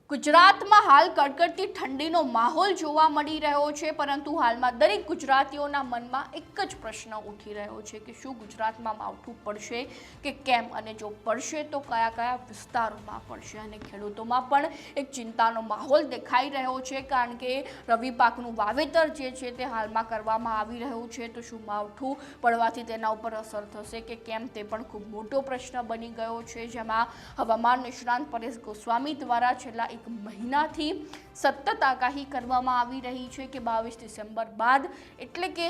ગુજરાતમાં હાલ કડકડતી ઠંડીનો માહોલ જોવા મળી રહ્યો છે, પરંતુ હાલમાં દરેક ગુજરાતીઓના મનમાં એક જ પ્રશ્ન ઉઠી રહ્યો છે કે શું ગુજરાતમાં માવઠું પડશે કે કેમ, અને જો પડશે તો કયા કયા વિસ્તારોમાં પડશે। અને ખેડૂતોમાં પણ એક ચિંતાનો માહોલ દેખાઈ રહ્યો છે, કારણ કે રવિ પાકનું વાવેતર જે છે તે હાલમાં કરવામાં આવી રહ્યું છે, તો શું માવઠું પડવાથી તેના ઉપર અસર થશે કે કેમ તે પણ ખૂબ મોટો પ્રશ્ન બની ગયો છે। જેમાં હવામાન નિષ્ણાંત પરેશ ગોસ્વામી દ્વારા છેલ્લા એક મહિનાથી સતત આગાહી કરવામાં આવી રહી છે કે 22 ડિસેમ્બર બાદ એટલે કે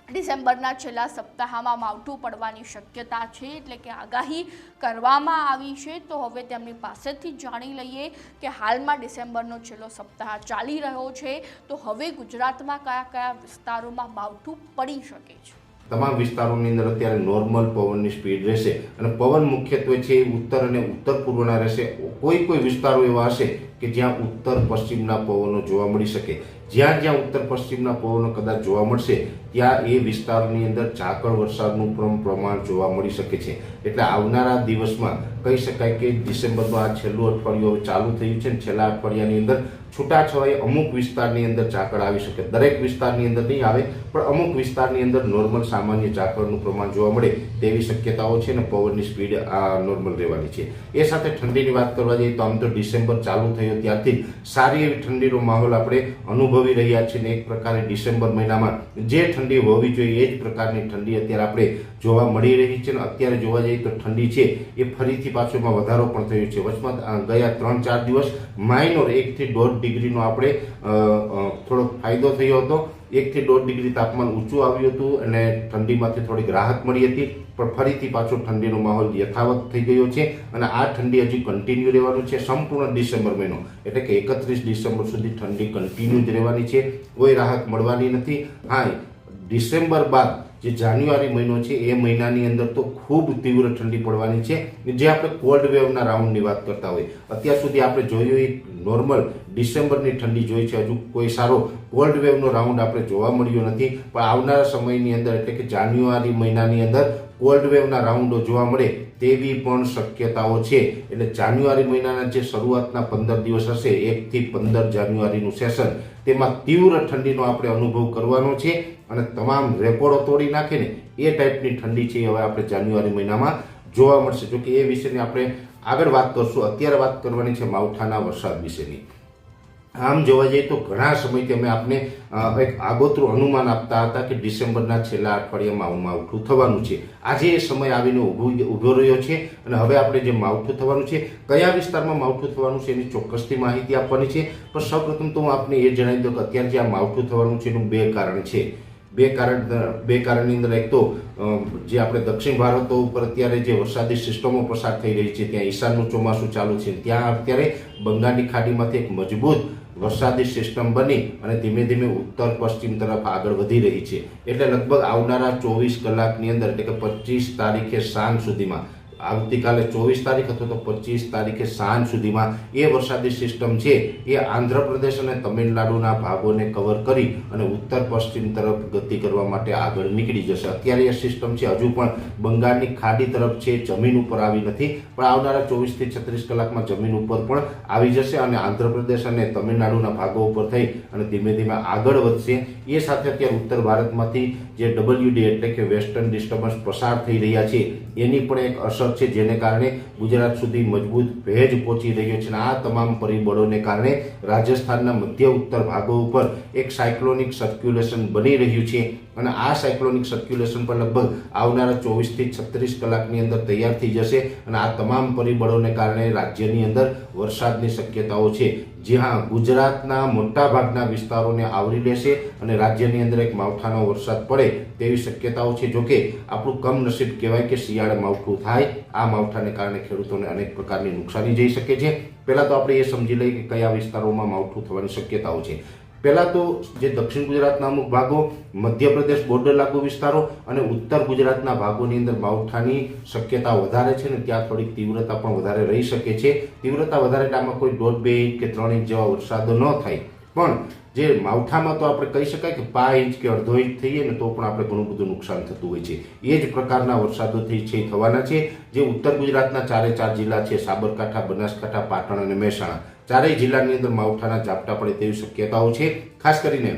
ડિસેમ્બરના છેલ્લા સપ્તાહમાં માવઠું પડવાની શક્યતા છે, એટલે કે આગાહી કરવામાં આવી છે। તો હવે તેમની પાસેથી જાણી લઈએ કે હાલમાં ડિસેમ્બરનો છેલ્લો સપ્તાહ ચાલી રહ્યો છે, તો હવે ગુજરાતમાં કયા કયા વિસ્તારોમાં માવઠું પડી શકે છે। તમામ વિસ્તારોની અંદર અત્યારે નોર્મલ પવનની સ્પીડ રહેશે અને પવન મુખ્યત્વે છે ઉત્તર અને ઉત્તર પૂર્વના રહેશે। કોઈ વિસ્તારો એવા હશે કે જ્યાં ઉત્તર પશ્ચિમના પવનો જોવા મળી શકે। જ્યાં જ્યાં ઉત્તર પશ્ચિમના પવનો કદાચ જોવા મળશે ત્યાં એ વિસ્તારની અંદર ઝાકળ વરસાદનું પ્રમાણ જોવા મળી શકે છે। એટલે આવનારા દિવસમાં કહી શકાય કે ડિસેમ્બરનું આ છેલ્લું અઠવાડિયું ચાલુ થયું છે, છેલ્લા અઠવાડિયાની અંદર છૂટાછવાયે અમુક વિસ્તારની અંદર ઝાકળ આવી શકે। દરેક વિસ્તારની અંદર નહીં આવે, પણ અમુક વિસ્તારની અંદર નોર્મલ સામાન્ય ઝાકળનું પ્રમાણ જોવા મળે તેવી શક્યતાઓ છે અને પવનની સ્પીડ આ નોર્મલ રહેવાની છે। એ સાથે ઠંડીની વાત કરવા જઈએ તો આમ તો ડિસેમ્બર ચાલુ થયો ત્યારથી સારી એવી ઠંડીનો માહોલ આપણે અનુભવી રહ્યા છીએ અને એક પ્રકારે ડિસેમ્બર મહિનામાં જે ઠંડી હોવી જોઈએ એ જ પ્રકારની ઠંડી અત્યારે આપણે જોવા મળી રહી છે। અને અત્યારે જોવા જઈએ તો ઠંડી છે એ ફરીથી પાછોમાં વધારો પણ થયો છે। વચમાં ગયા 3-4 દિવસ માઇનોર 1 થી 1.5 ડિગ્રીનો આપણે થોડો ફાયદો થયો હતો। 1 થી 1.5 ડિગ્રી તાપમાન ઊંચું આવ્યું હતું અને ઠંડીમાંથી થોડીક રાહત મળી હતી, પણ ફરીથી પાછો ઠંડીનો માહોલ યથાવત થઈ ગયો છે અને આ ઠંડી હજી કન્ટિન્યુ રહેવાનું છે સંપૂર્ણ ડિસેમ્બર મહિનો, એટલે કે 31 ડિસેમ્બર સુધી ઠંડી કન્ટિન્યુ જ રહેવાની છે, કોઈ રાહત મળવાની નથી। હા, ડિસેમ્બર બાદ જે જાન્યુઆરી મહિનો છે એ મહિનાની અંદર તો ખૂબ તીવ્ર ઠંડી પડવાની છે, જે આપણે કોલ્ડ વેવના રાઉન્ડની વાત કરતા હોય। અત્યાર સુધી આપણે જોયું એ નોર્મલ ડિસેમ્બરની ઠંડી જોઈ છે, હજુ કોઈ સારો કોલ્ડ વેવનો રાઉન્ડ આપણે જોવા મળ્યો નથી, પણ આવનારા સમયની અંદર એટલે કે જાન્યુઆરી મહિનાની અંદર કોલ્ડ વેવના રાઉન્ડો જોવા મળે તેવી પણ શક્યતાઓ છે। એટલે જાન્યુઆરી મહિનાના જે શરૂઆતના 15 દિવસ હશે, 1 થી 15 જાન્યુઆરીનું સેશન, તેમાં તીવ્ર ઠંડીનો આપણે અનુભવ કરવાનો છે અને તમામ રેકોર્ડો તોડી નાખે ને એ ટાઈપની ઠંડી છે હવે આપણે જાન્યુઆરી મહિનામાં જોવા મળશે। જોકે એ વિશેની આપણે આગળ વાત કરશું। અત્યારે વાત કરવાની છે માવઠાના વરસાદ વિશેની। આમ જોવા જઈએ તો ઘણા સમયથી અમે આપને એક આગોતરું અનુમાન આપતા હતા કે ડિસેમ્બરના છેલ્લા અઠવાડિયામાં માવઠું થવાનું છે। આજે એ સમય આવીને ઊભો રહ્યો છે અને હવે આપણે જે માવઠું થવાનું છે, કયા વિસ્તારમાં માવઠું થવાનું છે એની ચોક્કસથી માહિતી આપવાની છે। પણ સૌપ્રથમ તો હું આપને એ જણાવી દઉં કે અત્યારે જે આ માવઠું થવાનું છે એનું 2 કારણ છે। બે કારણની અંદર એક તો જે આપણે દક્ષિણ ભારતો ઉપર અત્યારે જે વરસાદી સિસ્ટમો પસાર થઈ રહી છે, ત્યાં ઈશાનનું ચોમાસું ચાલુ છે, ત્યાં અત્યારે બંગાળની ખાડીમાંથી એક મજબૂત વરસાદી સિસ્ટમ બની અને ધીમે ધીમે ઉત્તર પશ્ચિમ તરફ આગળ વધી રહી છે। એટલે લગભગ આવનારા 24 કલાકની અંદર એટલે કે 25 તારીખે સાંજ સુધીમાં, આવતીકાલે 24 તારીખ અથવા તો 25 તારીખે સાંજ સુધીમાં એ વરસાદી સિસ્ટમ છે એ આંધ્રપ્રદેશ અને તમિલનાડુના ભાગોને કવર કરી અને ઉત્તર પશ્ચિમ તરફ ગતિ કરવા માટે આગળ નીકળી જશે। અત્યારે એ સિસ્ટમ છે હજુ પણ બંગાળની ખાડી તરફ છે, જમીન ઉપર આવી નથી, પણ આવનારા 24 થી 36 કલાકમાં જમીન ઉપર પણ આવી જશે અને આંધ્રપ્રદેશ અને તમિલનાડુના ભાગો ઉપર થઈ અને ધીમે ધીમે આગળ વધશે। એ સાથે અત્યારે ઉત્તર ભારતમાંથી જે WD એટલે કે વેસ્ટર્ન ડિસ્ટર્બન્સ પસાર થઈ રહ્યા છે એની પણ એક અસર છે, જેને કારણે ગુજરાત સુધી મજબૂત ભેજ પહોંચી રહ્યો છે। આ તમામ પરિબળોને કારણે રાજસ્થાનના મધ્ય ઉત્તર ભાગો ઉપર એક સાયક્લોનિક સર્ક્યુલેશન બની રહ્યું છે અને આ સાયક્લોનિક સર્ક્યુલેશન પર લગભગ આવનારા 24 થી 36 કલાકની અંદર તૈયાર થઈ જશે અને આ તમામ પરિબળોને કારણે રાજ્યની અંદર વરસાદની શક્યતાઓ છે, જ્યાં ગુજરાતના મોટા ભાગના વિસ્તારોને આવરી લેશે અને રાજ્યની અંદર એક માવઠાનો વરસાદ પડે તેવી શક્યતાઓ છે। જોકે આપણું કમનસીબ કહેવાય કે શિયાળે માવઠું થાય, આ માવઠાને કારણે ખેડૂતોને અનેક પ્રકારની નુકસાની જઈ શકે છે। પહેલા તો આપણે એ સમજી લઈએ કે કયા વિસ્તારોમાં માવઠું થવાની શક્યતાઓ છે। પહેલા તો જે દક્ષિણ ગુજરાતના અમુક ભાગો, મધ્યપ્રદેશ બોર્ડર લાગુ વિસ્તારો અને ઉત્તર ગુજરાતના ભાગોની અંદર માવઠાની શક્યતા વધારે છે ને ત્યાં થોડીક તીવ્રતા પણ વધારે રહી શકે છે। તીવ્રતા વધારે એટલે આમાં કોઈ 1.5 ઇંચ કે 3 ઇંચ જેવા વરસાદો ન થાય, પણ જે માવઠામાં તો આપણે કહી શકાય કે 5 ઇંચ કે અડધો ઇંચ થઈએ ને તો પણ આપણે ઘણું બધું નુકસાન થતું હોય છે। એ જ પ્રકારના વરસાદોથી થવાના છે, જે ઉત્તર ગુજરાતના 4 જિલ્લા છે, સાબરકાંઠા, બનાસકાંઠા, પાટણ અને મહેસાણા, ચારેય જિલ્લાની અંદર માવઠાના ઝાપટા પડે તેવી શક્યતાઓ છે. ખાસ કરીને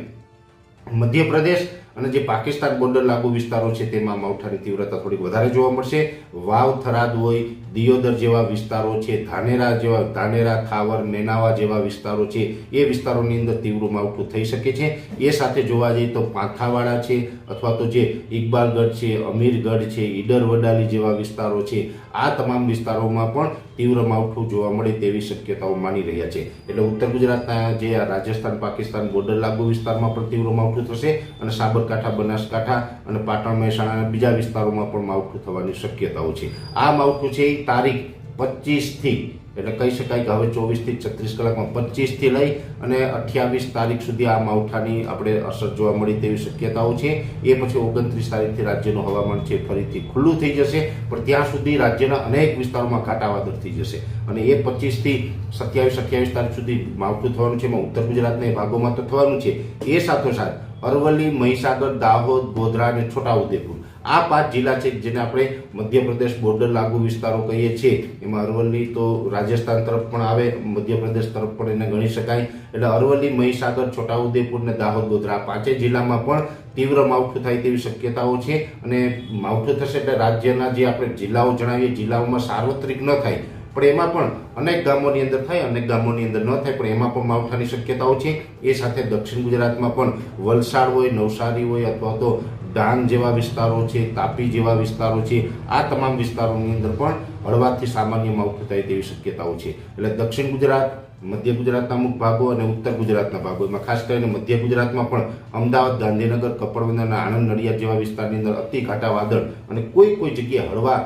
મધ્યપ્રદેશ અને જે પાકિસ્તાન બોર્ડર લાગુ વિસ્તારો છે તેમાં માવઠાની તીવ્રતા થોડીક વધારે જોવા મળશે. વાવ, થરાદ હોય, દિયોદર જેવા વિસ્તારો છે, ધાનેરા, થાવર, નેનાવા જેવા વિસ્તારો છે, એ વિસ્તારોની અંદર તીવ્ર માવઠું થઈ શકે છે. એ સાથે જોવા જઈએ તો પાંથાવાડા છે અથવા તો જે ઇકબાલગઢ છે, અમીરગઢ છે, ઈડર વડાલી જેવા વિસ્તારો છે, આ તમામ વિસ્તારોમાં પણ તીવ્ર માવઠું જોવા મળે તેવી શક્યતાઓ માની રહ્યા છે. એટલે ઉત્તર ગુજરાતના જે રાજસ્થાન પાકિસ્તાન બોર્ડર લાગુ વિસ્તારમાં પણ તીવ્ર માવઠું થશે અને સાબરકાંઠા, બનાસકાંઠા અને પાટણ, મહેસાણાના બીજા વિસ્તારોમાં પણ માવઠું થવાની શક્યતાઓ છે. આ માવઠું છે એ તારીખ 25 થી, એટલે કહી શકાય કે હવે 24 થી 36 કલાકમાં 25 થી લઈ અને 28 તારીખ સુધી આ માવઠાની આપણે અસર જોવા મળી તેવી શક્યતાઓ છે. એ પછી 29 તારીખથી રાજ્યનું હવામાન છે ફરીથી ખુલ્લું થઈ જશે, પણ ત્યાં સુધી રાજ્યના અનેક વિસ્તારોમાં કાંટાવાદળ થઈ જશે અને એ 25 થી 27-28 તારીખ સુધી માવઠું થવાનું છે. એમાં ઉત્તર ગુજરાતના ભાગોમાં તો થવાનું છે. એ સાથોસાથ અરવલ્લી, મહીસાગર, દાહોદ, ગોધરા અને છોટાઉદેપુર, આ 5 જિલ્લા છે જેને આપણે મધ્યપ્રદેશ બોર્ડર લાગુ વિસ્તારો કહીએ છીએ. એમાં અરવલ્લી તો રાજસ્થાન તરફ પણ આવે, મધ્યપ્રદેશ તરફ પણ એને ગણી શકાય. એટલે અરવલ્લી, મહીસાગર, છોટાઉદેપુર અને દાહોદ, ગોધરા, 5 જિલ્લામાં પણ તીવ્ર માવઠું થાય તેવી શક્યતાઓ છે. અને માવઠું થશે એટલે રાજ્યના જે આપણે જિલ્લાઓ જણાવીએ, જિલ્લાઓમાં સાર્વત્રિક ન થાય, પણ એમાં પણ અનેક ગામોની અંદર થાય, અનેક ગામોની અંદર ન થાય, પણ એમાં પણ માવઠાની શક્યતાઓ છે. એ સાથે દક્ષિણ ગુજરાતમાં પણ વલસાડ હોય, નવસારી હોય અથવા તો ડાંગ જેવા વિસ્તારો છે, તાપી જેવા વિસ્તારો છે, આ તમામ વિસ્તારોની અંદર પણ હળવાથી સામાન્ય માવઠું થાય તેવી શક્યતાઓ છે. એટલે દક્ષિણ ગુજરાત, મધ્ય ગુજરાતના અમુક ભાગો અને ઉત્તર ગુજરાતના ભાગો, એમાં ખાસ કરીને મધ્ય ગુજરાતમાં પણ અમદાવાદ, ગાંધીનગર, કપડવંદર અને આણંદ, નડિયાદ જેવા વિસ્તારની અંદર અતિ ઘાટા વાદળ અને કોઈ જગ્યાએ હળવા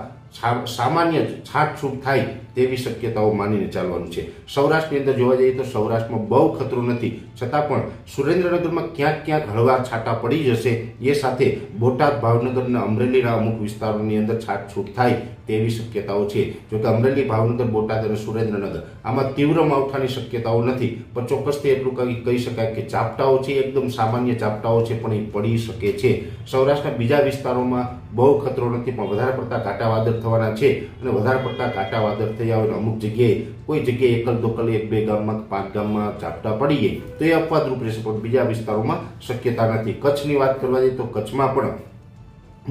સામાન્ય છાંટછૂટ થાય તેવી શક્યતાઓ માનીને ચાલવાનું છે. સૌરાષ્ટ્રની અંદર જોવા જઈએ તો સૌરાષ્ટ્રમાં બહુ ખતરો નથી, છતાં પણ સુરેન્દ્રનગરમાં ક્યાંક હળવા છાંટા પડી જશે. એ સાથે બોટાદ, ભાવનગર અને અમરેલીના અમુક વિસ્તારોની અંદર છાંટછૂટ થાય તેવી શક્યતાઓ છે. જોકે અમરેલી, ભાવનગર, બોટાદ અને સુરેન્દ્રનગર આમાં તીવ્ર માવઠાની શક્યતાઓ નથી, પણ ચોક્કસથી એટલું કહી શકાય કે ઝાપટાઓ છે એકદમ સામાન્ય ઝાપટાઓ છે, પણ એ પડી શકે છે. સૌરાષ્ટ્રના બીજા વિસ્તારોમાં બહુ ખતરો નથી, પણ વધારે પડતા ઘાટા વાદળ થવાના છે. અને વધારે પડતા ઘાટા વાદળ થયા હોય અમુક જગ્યાએ, કોઈ જગ્યાએ એકલ દોકલ 1-2 ગામમાં, 5 ગામમાં ઝાપટા પડી જાય તો એ અપવાદરૂપ રહેશે, પણ બીજા વિસ્તારોમાં શક્યતા નથી. કચ્છની વાત કરવા જઈએ તો કચ્છમાં પણ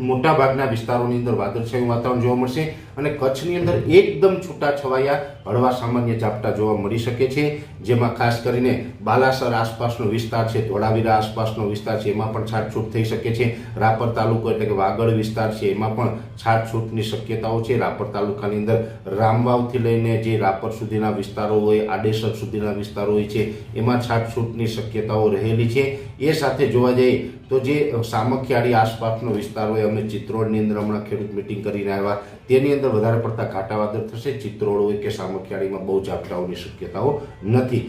મોટા ભાગના વિસ્તારોની અંદર વાદળછાયું વાતાવરણ જોવા મળશે અને કચ્છની અંદર એકદમ છૂટાછવાયા હળવા સામાન્ય ઝાપટા જોવા મળી શકે છે. જેમાં ખાસ કરીને બાલાસર આસપાસનો વિસ્તાર છે, ધોળાવીરા આસપાસનો વિસ્તાર છે, એમાં પણ છાંટછૂટ થઈ શકે છે. રાપર તાલુકો એટલે કે વાગડ વિસ્તાર છે, એમાં પણ છાંટછૂટની શક્યતાઓ છે. રાપર તાલુકાની અંદર રામવાવથી લઈને જે રાપર સુધીના વિસ્તારો હોય, આડેસર સુધીના વિસ્તારો હોય છે, એમાં છાંટછૂટની શક્યતાઓ રહેલી છે. એ સાથે જોવા જઈએ તો જે સામખિયાળી આસપાસનો વિસ્તાર હોય, અમે ચિત્રોડની અંદર હમણાં ખેડૂત મિટિંગ કરીને આવ્યા, તેની અંદર વધારે પડતા ઘાટા વાદળ થશે. ચિત્રોડ હોય કે સામખિયાળીમાં બહુ ઝાપટાઓની શક્યતાઓ નથી.